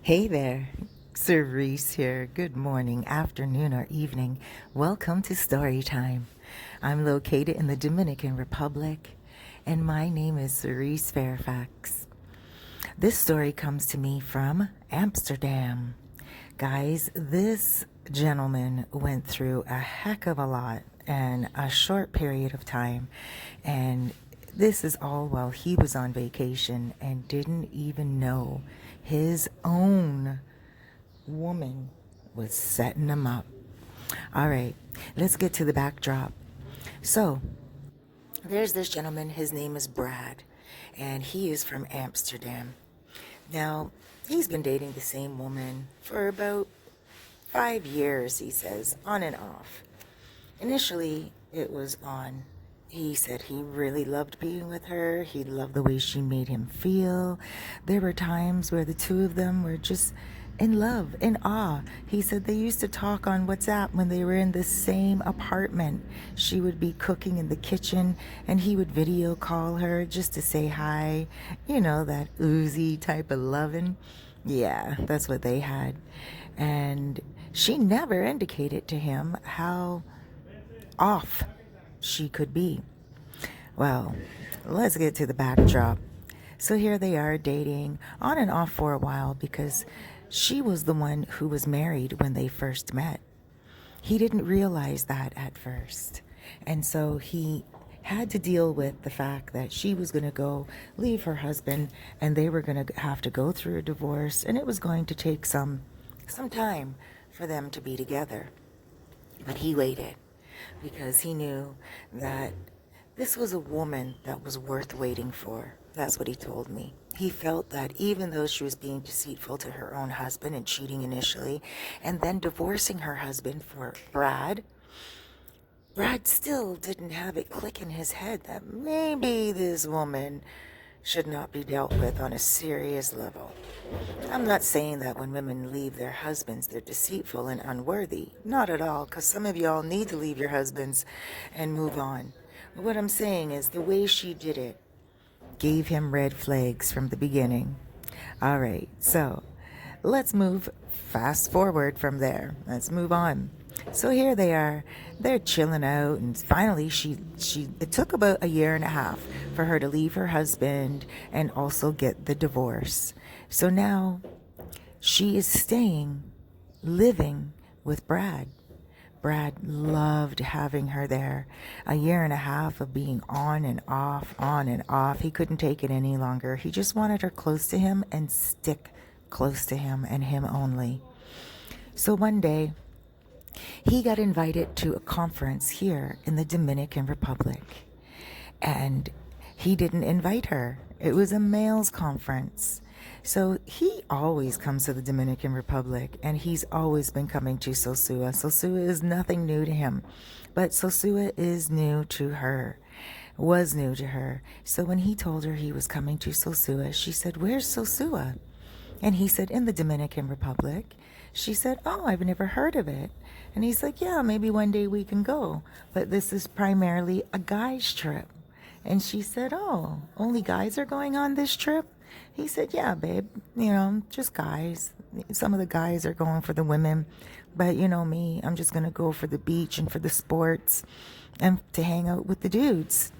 Hey there, Cerise here. Good morning, afternoon, or evening. Welcome to Story Time. I'm located in the Dominican Republic, and my name is Cerise Fairfax. This story comes to me from Amsterdam. Guys, this gentleman went through a heck of a lot in a short period of time, and this is all while he was on vacation and didn't even know his own woman was setting him up. All right, let's get to the backdrop. So, there's this gentleman, his name is Brad, and he is from Amsterdam. Now, he's been dating the same woman for about 5 years, he says, on and off. Initially, it was on. He said he really loved being with her. He loved the way she made him feel. There were times where the two of them were just in love, in awe. He said they used to talk on WhatsApp when they were in the same apartment. She would be cooking in the kitchen and he would video call her just to say hi. You know, that oozy type of loving. Yeah, that's what they had. And she never indicated to him how off she could be. Well, let's get to the backdrop. So here they are dating on and off for a while because she was the one who was married when they first met. He didn't realize that at first. And so he had to deal with the fact that she was going to go leave her husband and they were going to have to go through a divorce, and it was going to take some time for them to be together. But he waited because he knew that this was a woman that was worth waiting for. That's what he told me. He felt that even though she was being deceitful to her own husband and cheating initially, and then divorcing her husband for Brad still didn't have it click in his head that maybe this woman should not be dealt with on a serious level. I'm not saying that when women leave their husbands, they're deceitful and unworthy. Not at all, because some of y'all need to leave your husbands and move on. But what I'm saying is the way she did it gave him red flags from the beginning. All right, so let's move fast forward from there. Let's move on. So here they are. They're chilling out, and finally she it took about a year and a half for her to leave her husband and also get the divorce. So now she is staying, living with Brad. Brad loved having her there. A year and a half of being on and off, on and off. He couldn't take it any longer. He just wanted her close to him and stick close to him and him only. So one day, he got invited to a conference here in the Dominican Republic. And he didn't invite her. It was a males conference. So he always comes to the Dominican Republic, and he's always been coming to Sosua. Sosua is nothing new to him, but Sosua is new to her, was new to her. So when he told her he was coming to Sosua, she said, "Where's Sosua?" And he said, "In the Dominican Republic." She said, "Oh, I've never heard of it." And he's like, "Yeah, maybe one day we can go, but this is primarily a guy's trip." And she said, "Oh, only guys are going on this trip?" He said, "Yeah, babe, just guys. Some of the guys are going for the women, but you know me, I'm just going to go for the beach and for the sports and to hang out with the dudes."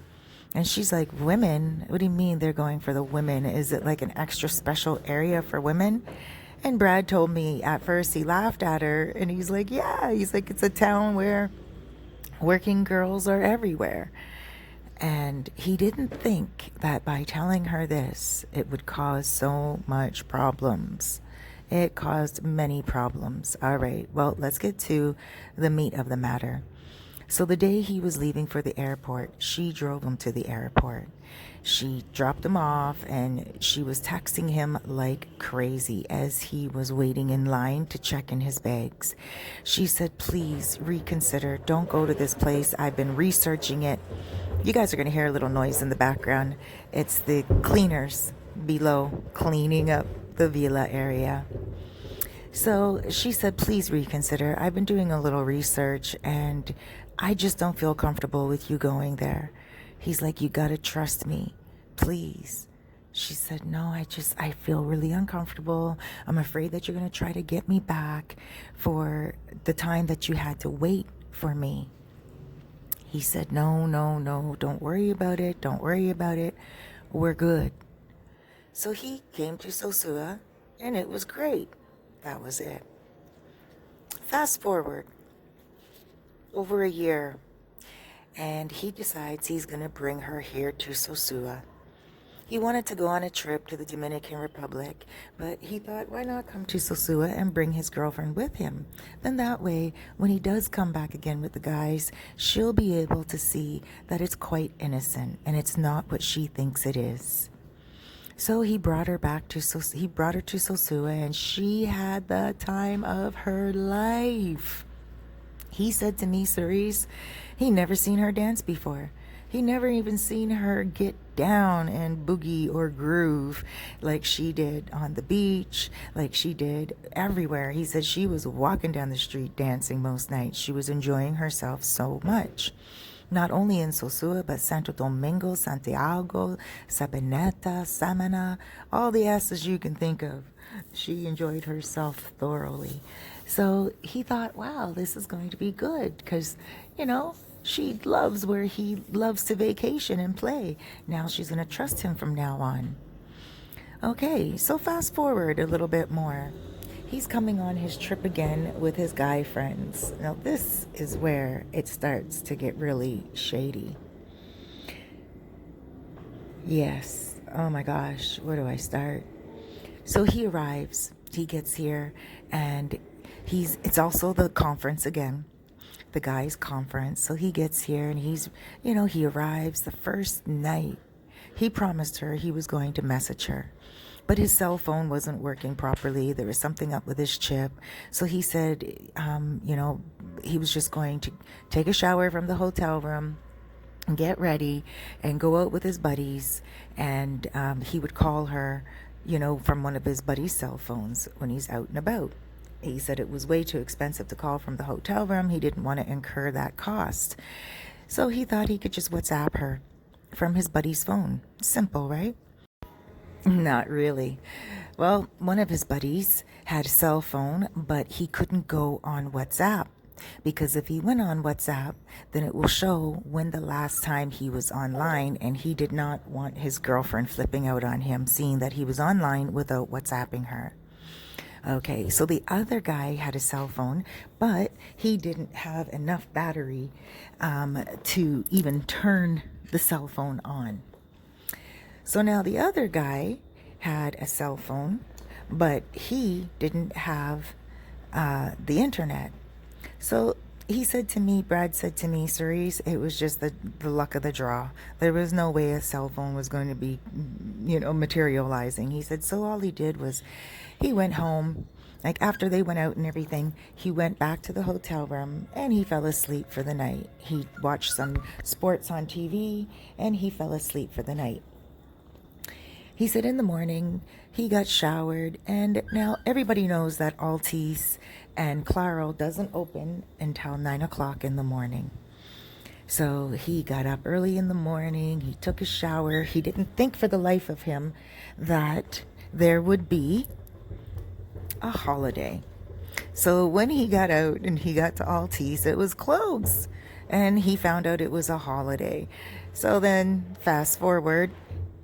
And she's like, "Women? What do you mean they're going for the women? Is it like an extra special area for women?" And Brad told me at first he laughed at her, and he's like, "Yeah." He's like, "It's a town where working girls are everywhere." And he didn't think that by telling her this, it would cause so much problems. It caused many problems. All right, well, let's get to the meat of the matter. So the day he was leaving for the airport, she drove him to the airport. She dropped him off, and she was texting him like crazy as he was waiting in line to check in his bags. She said, "Please reconsider. Don't go to this place. I've been researching it." You guys are going to hear a little noise in the background. It's the cleaners below cleaning up the villa area. So she said, "Please reconsider. I've been doing a little research and I just don't feel comfortable with you going there." He's like, "You got to trust me. Please. She said, no, I feel really uncomfortable. I'm afraid that you're going to try to get me back for the time that you had to wait for me. He said, no, no, no, don't worry about it. Don't worry about it. We're good. So he came to Sosua, and it was great. That was it. Fast forward over a year, and he decides he's going to bring her here to Sosua. He wanted to go on a trip to the Dominican Republic, but he thought, why not come to Sosua and bring his girlfriend with him? Then that way, when he does come back again with the guys, she'll be able to see that it's quite innocent and it's not what she thinks it is. So he brought her to Sosua, and she had the time of her life. He said to me, Cerise, he never seen her dance before. He never even seen her get down and boogie or groove like she did on the beach, like she did everywhere. He said she was walking down the street dancing most nights. She was enjoying herself so much. Not only in Sosua, but Santo Domingo, Santiago, Sabaneta, Samana, all the S's you can think of. She enjoyed herself thoroughly. So he thought, wow, this is going to be good because, she loves where he loves to vacation and play. Now she's going to trust him from now on. Okay, so fast forward a little bit more. He's coming on his trip again with his guy friends. Now this is where it starts to get really shady. Yes. Oh my gosh, where do I start? So he arrives. He gets here, and it's also the conference again. The guy's conference. So he gets here, and he arrives the first night. He promised her he was going to message her, but his cell phone wasn't working properly. There was something up with his chip. So he said, he was just going to take a shower from the hotel room and get ready and go out with his buddies. And he would call her, from one of his buddies' cell phones when he's out and about. He said it was way too expensive to call from the hotel room. He didn't want to incur that cost. So he thought he could just WhatsApp her from his buddy's phone. Simple, right? Not really. Well, one of his buddies had a cell phone, but he couldn't go on WhatsApp, because if he went on WhatsApp, then it will show when the last time he was online, and he did not want his girlfriend flipping out on him, seeing that he was online without WhatsApping her. Okay, so the other guy had a cell phone, but he didn't have enough battery to even turn the cell phone on. So now the other guy had a cell phone, but he didn't have the internet. So Brad said to me, Cerise, it was just the luck of the draw. There was no way a cell phone was going to be, materializing. He said, so all he did was he went home, like after they went out and everything, he went back to the hotel room and he fell asleep for the night. He watched some sports on TV and he fell asleep for the night. He said in the morning he got showered, and now everybody knows that Altice and Claro doesn't open until 9 o'clock in the morning. So he got up early in the morning, he took a shower. He didn't think for the life of him that there would be a holiday. So when he got out and he got to Altice, it was closed, and he found out it was a holiday. So then fast forward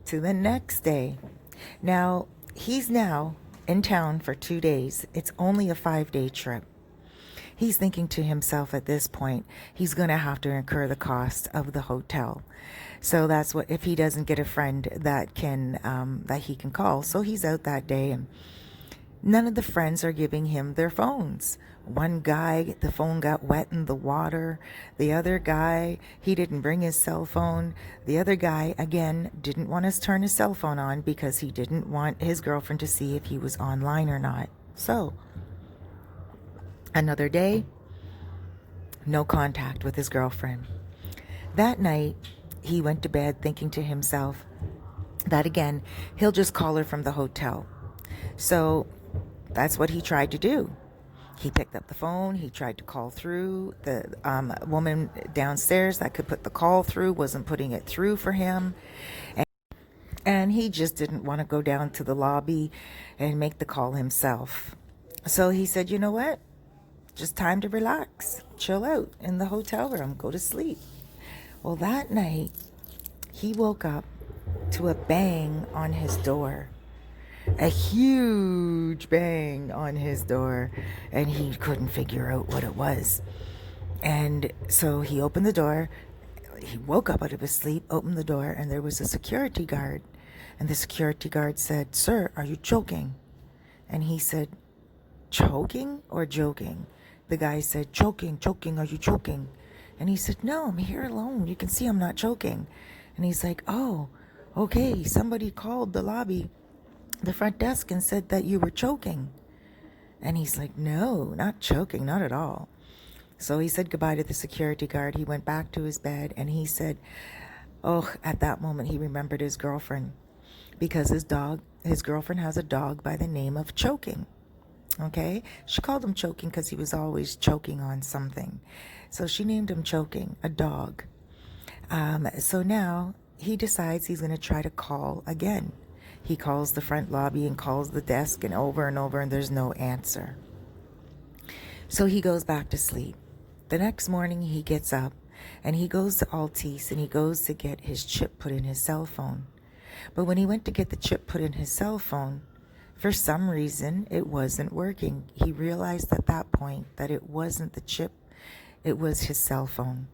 to the next day. Now he's now in town for 2 days. It's only a 5-day trip. He's thinking to himself at this point, he's going to have to incur the cost of the hotel. So that's what, if he doesn't get a friend that he can call. So he's out that day, and none of the friends are giving him their phones. One guy, the phone got wet in the water. The other guy, he didn't bring his cell phone. The other guy, again, didn't want to turn his cell phone on because he didn't want his girlfriend to see if he was online or not. So, another day, no contact with his girlfriend. That night, he went to bed thinking to himself that again, he'll just call her from the hotel. So, that's what he tried to do. He picked up the phone. He tried to call through. The woman downstairs that could put the call through wasn't putting it through for him. And he just didn't want to go down to the lobby and make the call himself. So he said, you know what? Just time to relax, chill out in the hotel room, go to sleep. Well, that night, he woke up to a bang on his door. A huge bang on his door, and he couldn't figure out what it was. And so he opened the door. He woke up out of his sleep, opened the door, and there was a security guard. And the security guard said, "Sir, are you choking?" And he said, "Choking or joking?" The guy said, "Choking, choking, are you choking?" And he said, "No, I'm here alone. You can see I'm not choking." And he's like, "Oh, okay, somebody called the lobby, the front desk, and said that you were choking." And he's like, "No, not choking, not at all." So he said goodbye to the security guard. He went back to his bed, and he said, oh, at that moment he remembered his girlfriend, because his girlfriend has a dog by the name of Choking. Okay, she called him Choking because he was always choking on something. So she named him Choking, a dog. So now he decides he's going to try to call again. He calls the front lobby and calls the desk and over, and there's no answer. So he goes back to sleep. The next morning he gets up and he goes to Altice and he goes to get his chip put in his cell phone. But when he went to get the chip put in his cell phone, for some reason it wasn't working. He realized at that point that it wasn't the chip, it was his cell phone.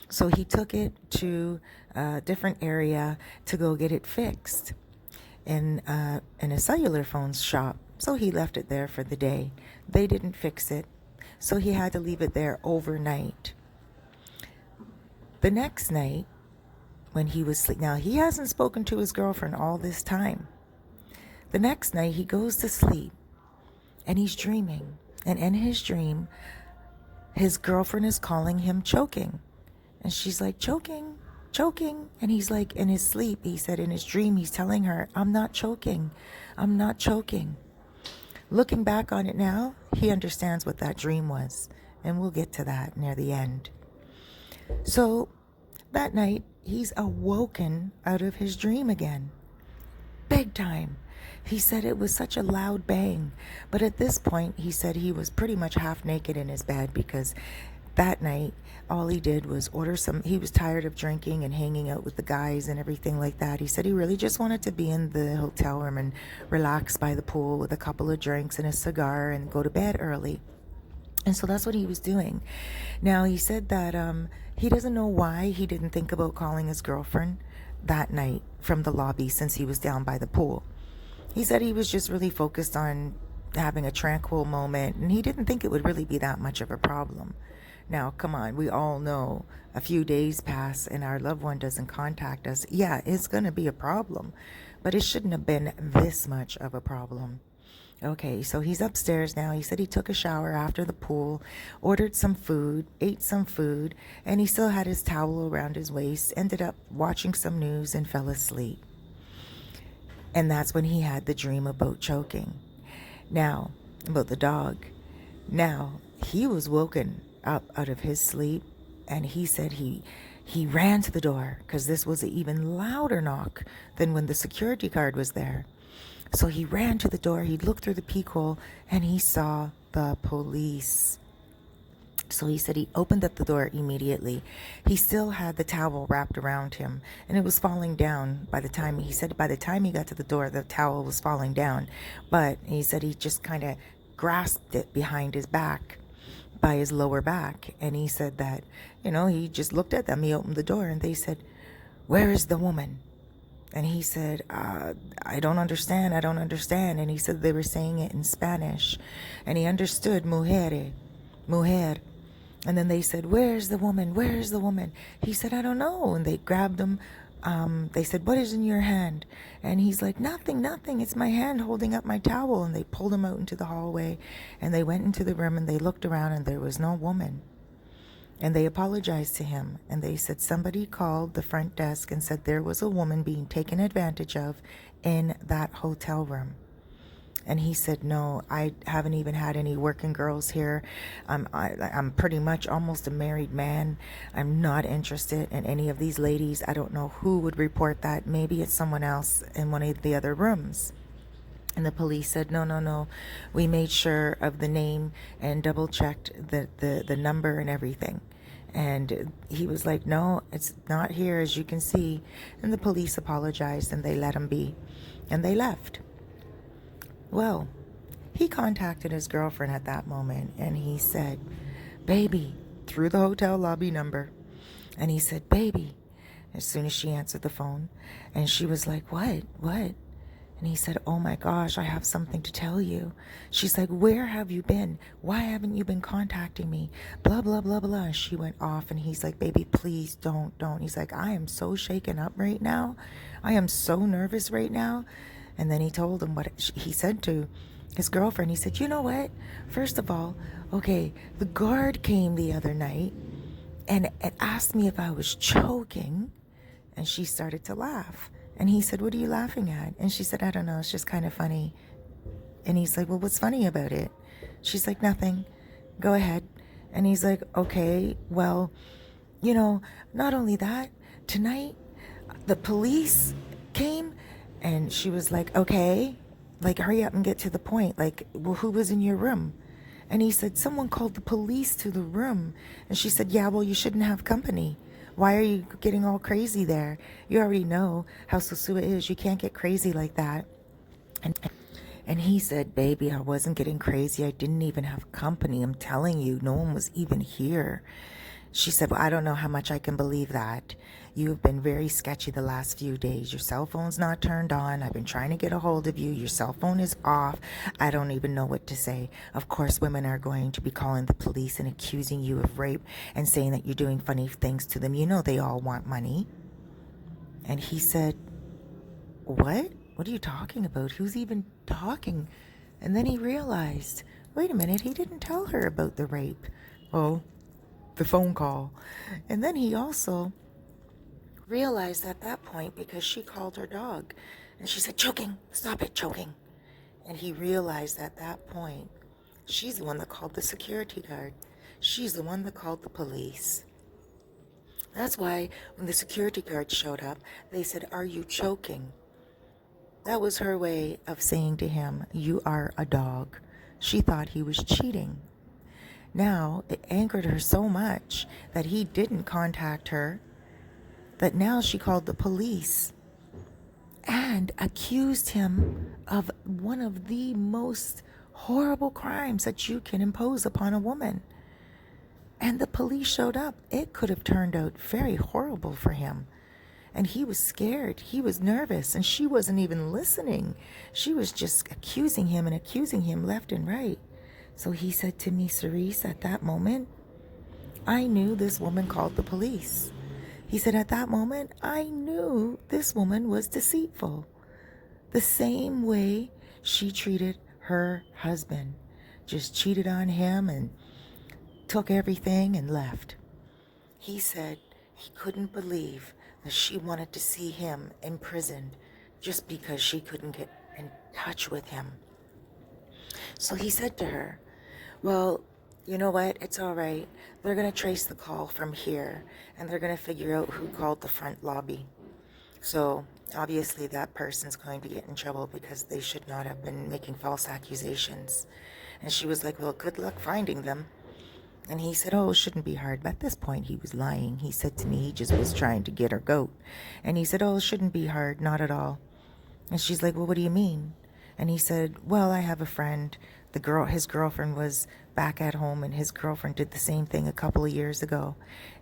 So he took it to a different area to go get it fixed in a cellular phone shop. So he left it there for the day. They didn't fix it, so he had to leave it there overnight. The next night, when he was asleep, now he hasn't spoken to his girlfriend all this time. The next night he goes to sleep and he's dreaming. And in his dream, his girlfriend is calling him Choking. And she's like, "Choking, choking." And he's like, in his sleep, he said in his dream, he's telling her, "I'm not choking. I'm not choking." Looking back on it now, he understands what that dream was. And we'll get to that near the end. So that night, he's awoken out of his dream again. Big time. He said it was such a loud bang. But at this point, he said he was pretty much half naked in his bed, because that night, all he did was order some. He was tired of drinking and hanging out with the guys and everything like that. He said he really just wanted to be in the hotel room and relax by the pool with a couple of drinks and a cigar and go to bed early. And so that's what he was doing. Now, he said that he doesn't know why he didn't think about calling his girlfriend that night from the lobby, since he was down by the pool. He said he was just really focused on having a tranquil moment, and he didn't think it would really be that much of a problem. Now, come on, we all know a few days pass and our loved one doesn't contact us. Yeah, it's going to be a problem, but it shouldn't have been this much of a problem. Okay, so he's upstairs now. He said he took a shower after the pool, ordered some food, ate some food, and he still had his towel around his waist, ended up watching some news and fell asleep. And that's when he had the dream about choking. Now, about the dog. Now, he was woken up out of his sleep, and he said he ran to the door, because this was an even louder knock than when the security guard was there. So he ran to the door, he looked through the peephole, and he saw the police. So he said he opened up the door immediately. He still had the towel wrapped around him, and it was falling down by the time he got to the door, the towel was falling down. But he said he just kind of grasped it behind his back, by his lower back. And he said that, he just looked at them. He opened the door and they said, "Where is the woman?" And he said, I don't understand. And he said they were saying it in Spanish. And he understood, mujer. And then they said, "Where's the woman? Where's the woman?" He said, "I don't know." And they grabbed him. They said, "What is in your hand?" And he's like, Nothing. It's my hand holding up my towel." And they pulled him out into the hallway. And they went into the room and they looked around and there was no woman. And they apologized to him, and they said somebody called the front desk and said there was a woman being taken advantage of in that hotel room. And he said, no, I haven't even had any working girls here. I'm pretty much almost a married man. I'm not interested in any of these ladies. I don't know who would report that. Maybe it's someone else in one of the other rooms. And the police said, no, no, no. We made sure of the name and double checked the number and everything. And he was like, no, it's not here, as you can see. And the police apologized and they let him be. And they left. Well, he contacted his girlfriend at that moment and he said, baby, through the hotel lobby number. And he said, baby, as soon as she answered the phone. And she was like, what? And he said, oh my gosh, I have something to tell you. She's like, where have you been? Why haven't you been contacting me? Blah, blah, blah, blah. And she went off and he's like, baby, please don't. He's like, I am so shaken up right now. I am so nervous right now. And then he told him what he said to his girlfriend. He said, you know what? First of all, okay, the guard came the other night and asked me if I was choking. And she started to laugh. And he said, what are you laughing at? And she said, I don't know, it's just kind of funny. And he's like, well, what's funny about it? She's like, nothing. Go ahead. And he's like, okay, well, you know, not only that, tonight the police came. And she was like, okay, like, hurry up and get to the point. Like, well, who was in your room? And he said, someone called the police to the room. And she said, yeah, well, you shouldn't have company. Why are you getting all crazy there? You already know how Susua is. You can't get crazy like that. And he said, baby, I wasn't getting crazy. I didn't even have company. I'm telling you, no one was even here. She said, well, I don't know how much I can believe that. You have been very sketchy the last few days. Your cell phone's not turned on. I've been trying to get a hold of you. Your cell phone is off. I don't even know what to say. Of course, women are going to be calling the police and accusing you of rape and saying that you're doing funny things to them. You know they all want money. And he said, what? What are you talking about? Who's even talking? And then he realized, wait a minute, he didn't tell her about the rape. Oh, the phone call. And then he also realized at that point, because she called her dog and she said, choking, stop it, choking. And he realized at that point, she's the one that called the security guard. She's the one that called the police. That's why when the security guard showed up, they said, are you choking? That was her way of saying to him, you are a dog. She thought he was cheating. Now, it angered her so much that he didn't contact her, that now she called the police and accused him of one of the most horrible crimes that you can impose upon a woman. And the police showed up. It could have turned out very horrible for him. And he was scared. He was nervous. And she wasn't even listening. She was just accusing him left and right. So he said to me, Cerise, at that moment, I knew this woman called the police. He said, at that moment, I knew this woman was deceitful. The same way she treated her husband. Just cheated on him and took everything and left. He said he couldn't believe that she wanted to see him imprisoned just because she couldn't get in touch with him. So he said to her, well, you know what? It's all right. They're going to trace the call from here, and they're going to figure out who called the front lobby. So obviously that person's going to get in trouble because they should not have been making false accusations. And she was like, well, good luck finding them. And he said, oh, it shouldn't be hard. But at this point, he was lying. He said to me he just was trying to get her goat. And he said, oh, it shouldn't be hard. Not at all. And she's like, well, what do you mean? And he said, well, I have a friend. His girlfriend was back at home, and his girlfriend did the same thing a couple of years ago.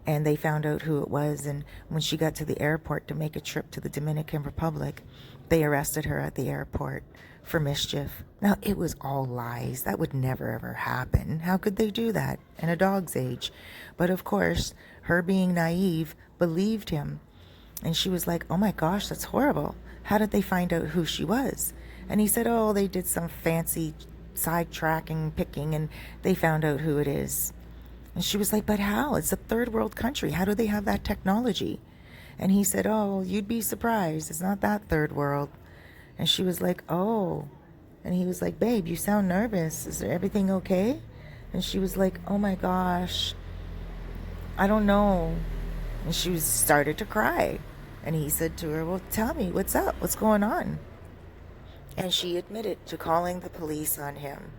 And they found out who it was. And when she got to the airport to make a trip to the Dominican Republic, they arrested her at the airport for mischief. Now, it was all lies. That would never, ever happen. How could they do that in a dog's age? But of course, her being naive, believed him. And she was like, oh my gosh, that's horrible. How did they find out who she was? And he said, oh, they did some fancy sidetracking, picking, and they found out who it is. And she was like, but how? It's a third world country. How do they have that technology? And he said, oh, you'd be surprised. It's not that third world. And she was like, oh. And he was like, babe, you sound nervous. Is there everything okay? And she was like, oh my gosh, I don't know. And she started to cry. And he said to her, well, tell me, what's up? What's going on? And she admitted to calling the police on him.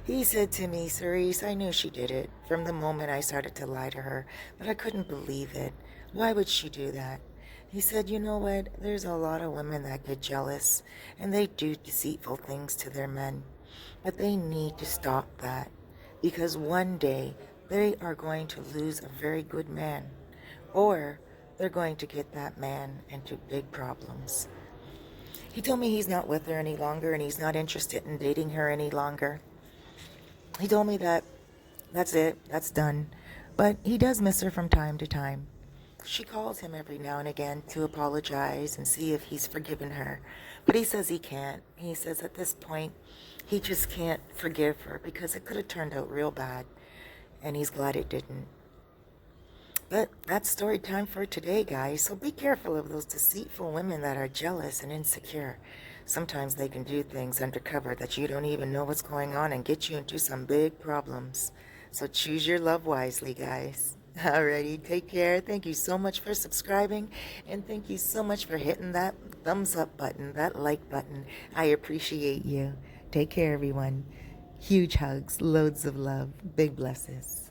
He said to me, Cerise, I knew she did it from the moment I started to lie to her, but I couldn't believe it. Why would she do that? He said, you know what? There's a lot of women that get jealous, and they do deceitful things to their men. But they need to stop that, because one day they are going to lose a very good man, or they're going to get that man into big problems. He told me he's not with her any longer, and he's not interested in dating her any longer. He told me that that's it, that's done. But he does miss her from time to time. She calls him every now and again to apologize and see if he's forgiven her. But he says he can't. He says at this point, he just can't forgive her because it could have turned out real bad. And he's glad it didn't. But that's story time for today, guys. So be careful of those deceitful women that are jealous and insecure. Sometimes they can do things undercover that you don't even know what's going on and get you into some big problems. So choose your love wisely, guys. Alrighty, take care. Thank you so much for subscribing. And thank you so much for hitting that thumbs up button, that like button. I appreciate you. Take care, everyone. Huge hugs, loads of love, big blesses.